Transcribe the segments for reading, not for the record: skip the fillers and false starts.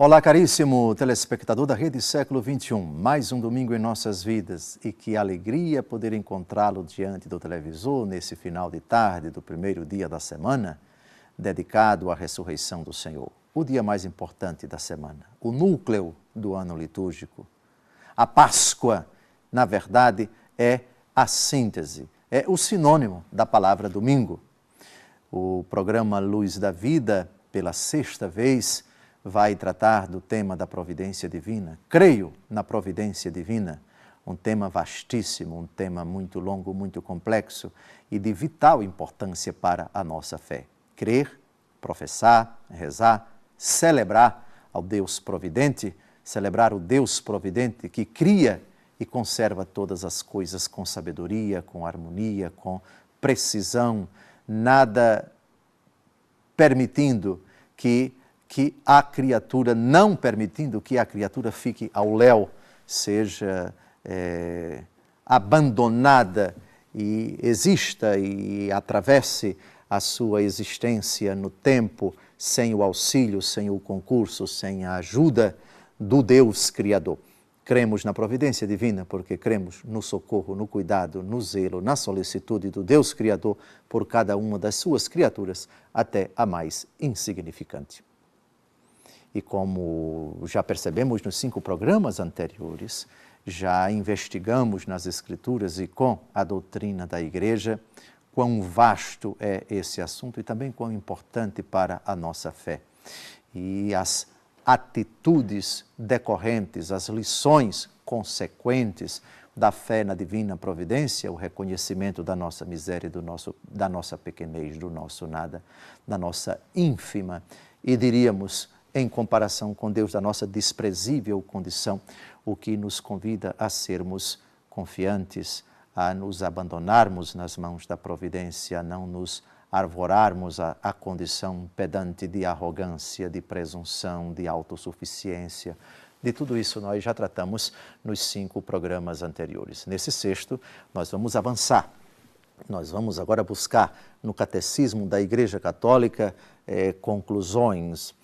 Olá, caríssimo telespectador da Rede Século XXI, mais um domingo em nossas vidas e que alegria poder encontrá-lo diante do televisor nesse final de tarde do primeiro dia da semana, dedicado à ressurreição do Senhor, o dia mais importante da semana, o núcleo do ano litúrgico. A Páscoa, na verdade, é a síntese, é o sinônimo da palavra domingo. O programa Luz da Vida, pela sexta vez, vai tratar do tema da providência divina. Creio na providência divina, um tema vastíssimo, um tema muito longo, muito complexo e de vital importância para a nossa fé. Crer, professar, rezar, celebrar ao Deus providente, celebrar o Deus providente que cria e conserva todas as coisas com sabedoria, com harmonia, com precisão, nada permitindo que a criatura, não permitindo que a criatura fique ao léu, seja abandonada e exista e atravesse a sua existência no tempo sem o auxílio, sem o concurso, sem a ajuda do Deus Criador. Cremos na providência divina porque cremos no socorro, no cuidado, no zelo, na solicitude do Deus Criador por cada uma das suas criaturas, até a mais insignificante. E como já percebemos nos 5 programas anteriores, já investigamos nas Escrituras e com a doutrina da Igreja quão vasto é esse assunto e também quão importante para a nossa fé. E as atitudes decorrentes, as lições consequentes da fé na divina providência, o reconhecimento da nossa miséria, da nossa pequenez, do nosso nada, da nossa ínfima e diríamos, em comparação com Deus, da nossa desprezível condição, o que nos convida a sermos confiantes, a nos abandonarmos nas mãos da providência, a não nos arvorarmos a condição pedante de arrogância, de presunção, de autossuficiência. De tudo isso nós já tratamos nos 5 programas anteriores. Nesse 6º, nós vamos avançar. Nós vamos agora buscar no Catecismo da Igreja Católica conclusões,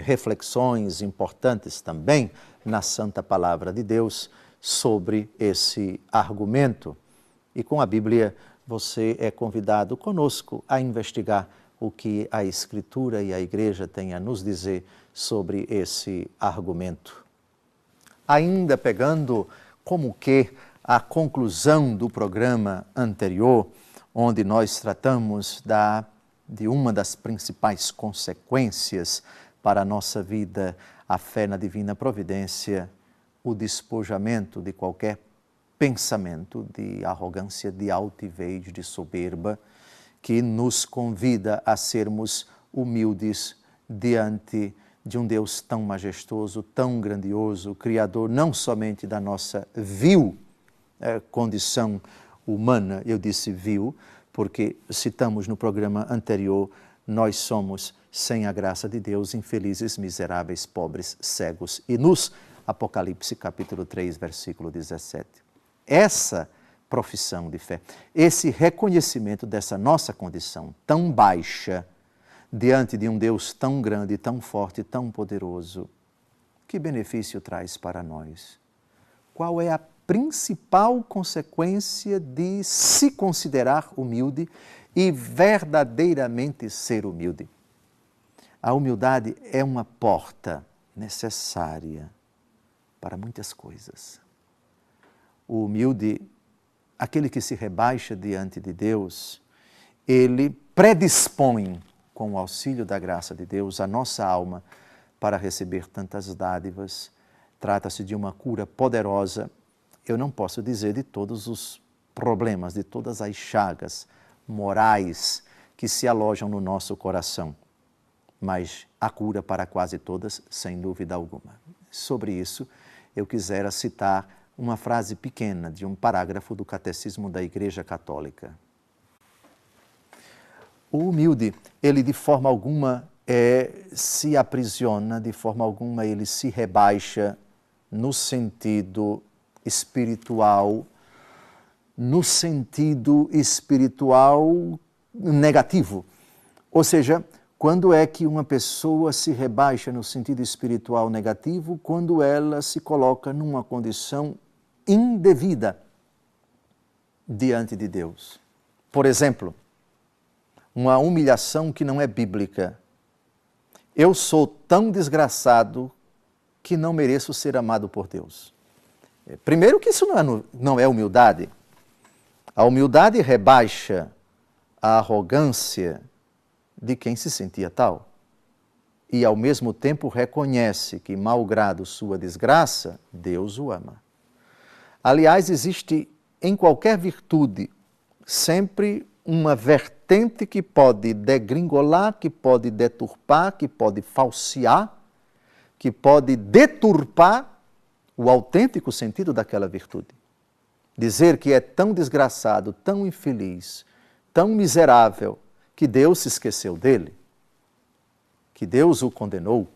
reflexões importantes também na Santa Palavra de Deus sobre esse argumento. E com a Bíblia você é convidado conosco a investigar o que a Escritura e a Igreja têm a nos dizer sobre esse argumento. Ainda pegando como que a conclusão do programa anterior, onde nós tratamos de uma das principais consequências para a nossa vida, a fé na divina providência, o despojamento de qualquer pensamento de arrogância, de altivez, de soberba, que nos convida a sermos humildes diante de um Deus tão majestoso, tão grandioso, Criador não somente da nossa vil condição humana, eu disse vil, porque citamos no programa anterior, nós somos, sem a graça de Deus, infelizes, miseráveis, pobres, cegos e nus. Apocalipse capítulo 3, versículo 17. Essa profissão de fé, esse reconhecimento dessa nossa condição tão baixa, diante de um Deus tão grande, tão forte, tão poderoso, que benefício traz para nós? Qual é a principal consequência de se considerar humilde e verdadeiramente ser humilde? A humildade é uma porta necessária para muitas coisas. O humilde, aquele que se rebaixa diante de Deus, ele predispõe, com o auxílio da graça de Deus, a nossa alma para receber tantas dádivas. Trata-se de uma cura poderosa. Eu não posso dizer de todos os problemas, de todas as chagas morais que se alojam no nosso coração, mas a cura para quase todas, sem dúvida alguma. Sobre isso, eu quisera citar uma frase pequena de um parágrafo do Catecismo da Igreja Católica. O humilde, ele de forma alguma se aprisiona, de forma alguma ele se rebaixa no sentido espiritual negativo. Ou seja, Quando é que uma pessoa se rebaixa no sentido espiritual negativo? Quando ela se coloca numa condição indevida diante de Deus. Por exemplo, uma humilhação que não é bíblica. Eu sou tão desgraçado que não mereço ser amado por Deus. Primeiro que isso não é humildade. A humildade rebaixa a arrogância de quem se sentia tal. E ao mesmo tempo reconhece que, malgrado sua desgraça, Deus o ama. Aliás, existe em qualquer virtude sempre uma vertente que pode degringolar, que pode deturpar, que pode falsear, que pode deturpar o autêntico sentido daquela virtude. Dizer que é tão desgraçado, tão infeliz, tão miserável, que Deus se esqueceu dele, que Deus o condenou,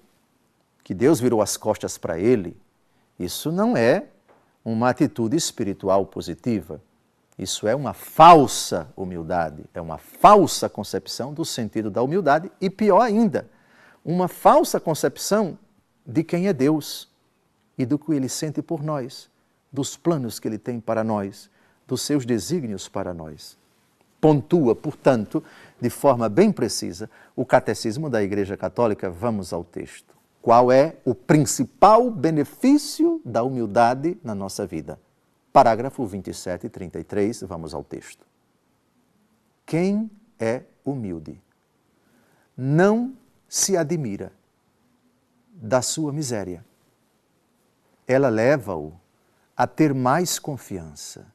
que Deus virou as costas para ele, isso não é uma atitude espiritual positiva. Isso é uma falsa humildade, é uma falsa concepção do sentido da humildade e, pior ainda, uma falsa concepção de quem é Deus e do que Ele sente por nós, dos planos que Ele tem para nós, dos seus desígnios para nós. Pontua, portanto, de forma bem precisa, o Catecismo da Igreja Católica. Vamos ao texto. Qual é o principal benefício da humildade na nossa vida? Parágrafo 27 e 33, vamos ao texto. Quem é humilde não se admira da sua miséria. Ela leva-o a ter mais confiança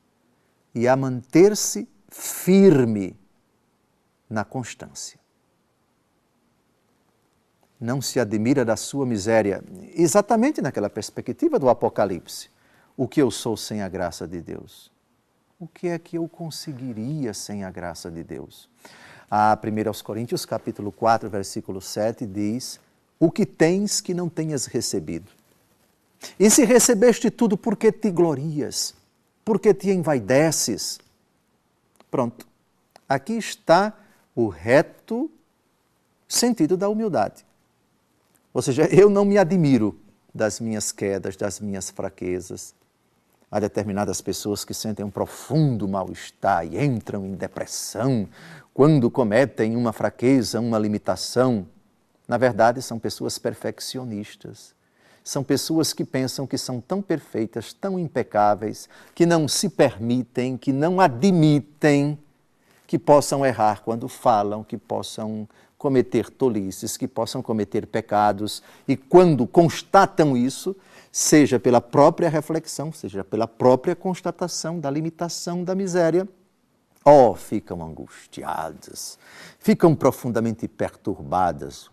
e a manter-se firme na constância. Não se admira da sua miséria, exatamente naquela perspectiva do Apocalipse. O que eu sou sem a graça de Deus? O que é que eu conseguiria sem a graça de Deus? A 1 Coríntios, capítulo 4, versículo 7, diz: o que tens que não tenhas recebido? E se recebeste tudo, por que te glorias? Por que te envaideces? Pronto. Aqui está o reto sentido da humildade. Ou seja, eu não me admiro das minhas quedas, das minhas fraquezas. Há determinadas pessoas que sentem um profundo mal-estar e entram em depressão quando cometem uma fraqueza, uma limitação. Na verdade, são pessoas perfeccionistas. São pessoas que pensam que são tão perfeitas, tão impecáveis, que não se permitem, que não admitem que possam errar quando falam, que possam cometer tolices, que possam cometer pecados. E quando constatam isso, seja pela própria reflexão, seja pela própria constatação da limitação, da miséria, ficam angustiadas, ficam profundamente perturbadas.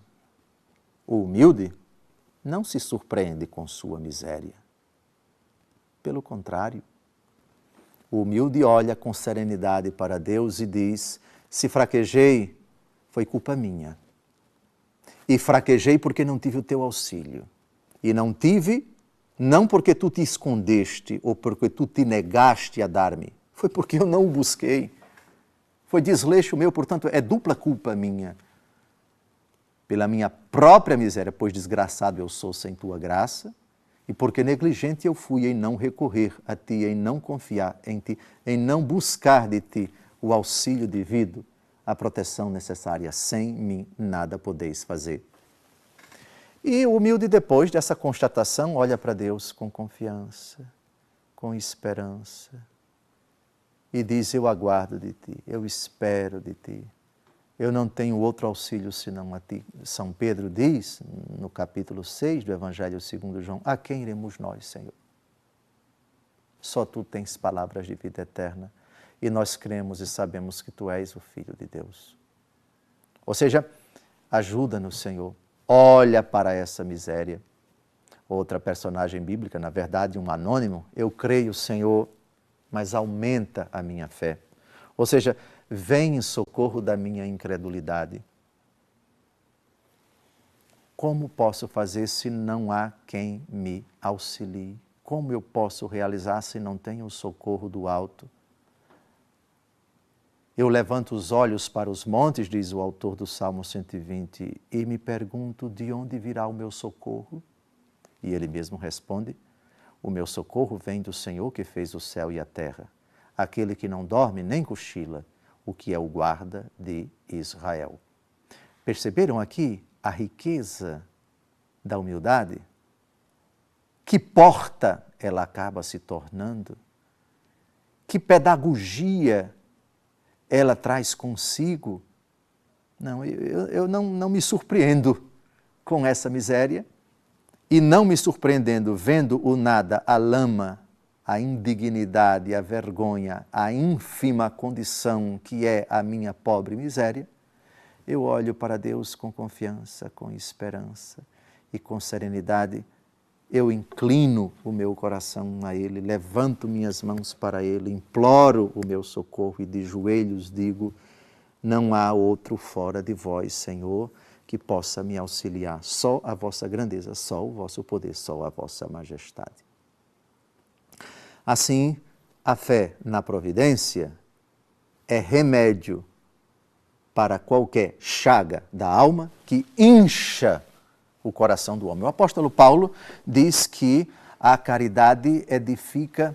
O humilde não se surpreende com sua miséria. Pelo contrário, o humilde olha com serenidade para Deus e diz: se fraquejei, foi culpa minha. E fraquejei porque não tive o teu auxílio. E não tive, não porque tu te escondeste ou porque tu te negaste a dar-me. Foi porque eu não o busquei. Foi desleixo meu, portanto, é dupla culpa minha. Pela minha própria miséria, pois desgraçado eu sou sem tua graça, e porque negligente eu fui em não recorrer a ti, em não confiar em ti, em não buscar de ti o auxílio devido, a proteção necessária. Sem mim nada podeis fazer. E o humilde, depois dessa constatação, olha para Deus com confiança, com esperança, e diz: eu aguardo de ti, eu espero de ti. Eu não tenho outro auxílio senão a ti. São Pedro diz, no capítulo 6 do Evangelho segundo João: a quem iremos nós, Senhor? Só tu tens palavras de vida eterna e nós cremos e sabemos que tu és o Filho de Deus. Ou seja, ajuda-nos, Senhor. Olha para essa miséria. Outra personagem bíblica, na verdade, um anônimo: eu creio, Senhor, mas aumenta a minha fé. Ou seja, vem em socorro da minha incredulidade. Como posso fazer se não há quem me auxilie? Como eu posso realizar se não tenho o socorro do alto? Eu levanto os olhos para os montes, diz o autor do Salmo 120, e me pergunto de onde virá o meu socorro. E ele mesmo responde, o meu socorro vem do Senhor que fez o céu e a terra, aquele que não dorme nem cochila, o que é o guarda de Israel. Perceberam aqui a riqueza da humildade? Que porta ela acaba se tornando? Que pedagogia ela traz consigo? Não, eu não me surpreendo com essa miséria e não me surpreendendo vendo o nada, a lama, a indignidade, a vergonha, a ínfima condição que é a minha pobre miséria, eu olho para Deus com confiança, com esperança e com serenidade. Eu inclino o meu coração a Ele, levanto minhas mãos para Ele, imploro o meu socorro e de joelhos digo, não há outro fora de vós, Senhor, que possa me auxiliar. Só a vossa grandeza, só o vosso poder, só a vossa majestade. Assim, a fé na providência é remédio para qualquer chaga da alma que incha o coração do homem. O apóstolo Paulo diz que a caridade edifica,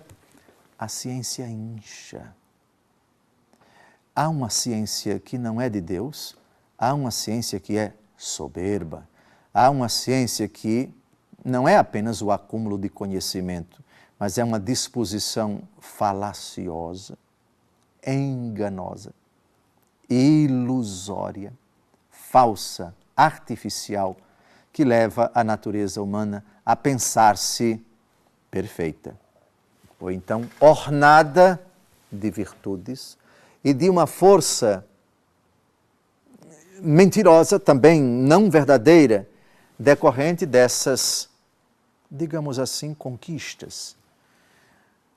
a ciência incha. Há uma ciência que não é de Deus, há uma ciência que é soberba, há uma ciência que não é apenas o acúmulo de conhecimento, mas é uma disposição falaciosa, enganosa, ilusória, falsa, artificial, que leva a natureza humana a pensar-se perfeita, ou então ornada de virtudes e de uma força mentirosa, também não verdadeira, decorrente dessas, digamos assim, conquistas,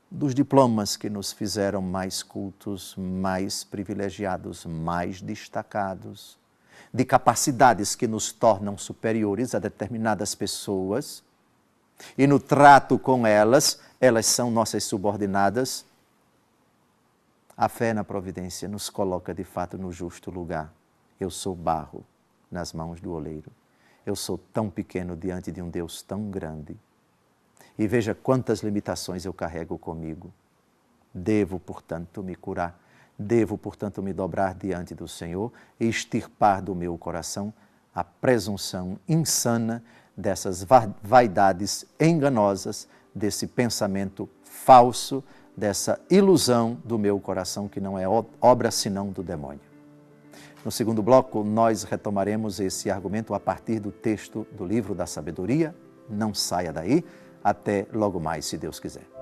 dos diplomas que nos fizeram mais cultos, mais privilegiados, mais destacados, de capacidades que nos tornam superiores a determinadas pessoas, e no trato com elas, elas são nossas subordinadas. A fé na providência nos coloca de fato no justo lugar. Eu sou barro nas mãos do oleiro. Eu sou tão pequeno diante de um Deus tão grande. E veja quantas limitações eu carrego comigo. Devo, portanto, me curar. Devo, portanto, me dobrar diante do Senhor e extirpar do meu coração a presunção insana dessas vaidades enganosas, desse pensamento falso, dessa ilusão do meu coração que não é obra senão do demônio. No segundo bloco, nós retomaremos esse argumento a partir do texto do livro da sabedoria. Não saia daí, até logo mais, se Deus quiser.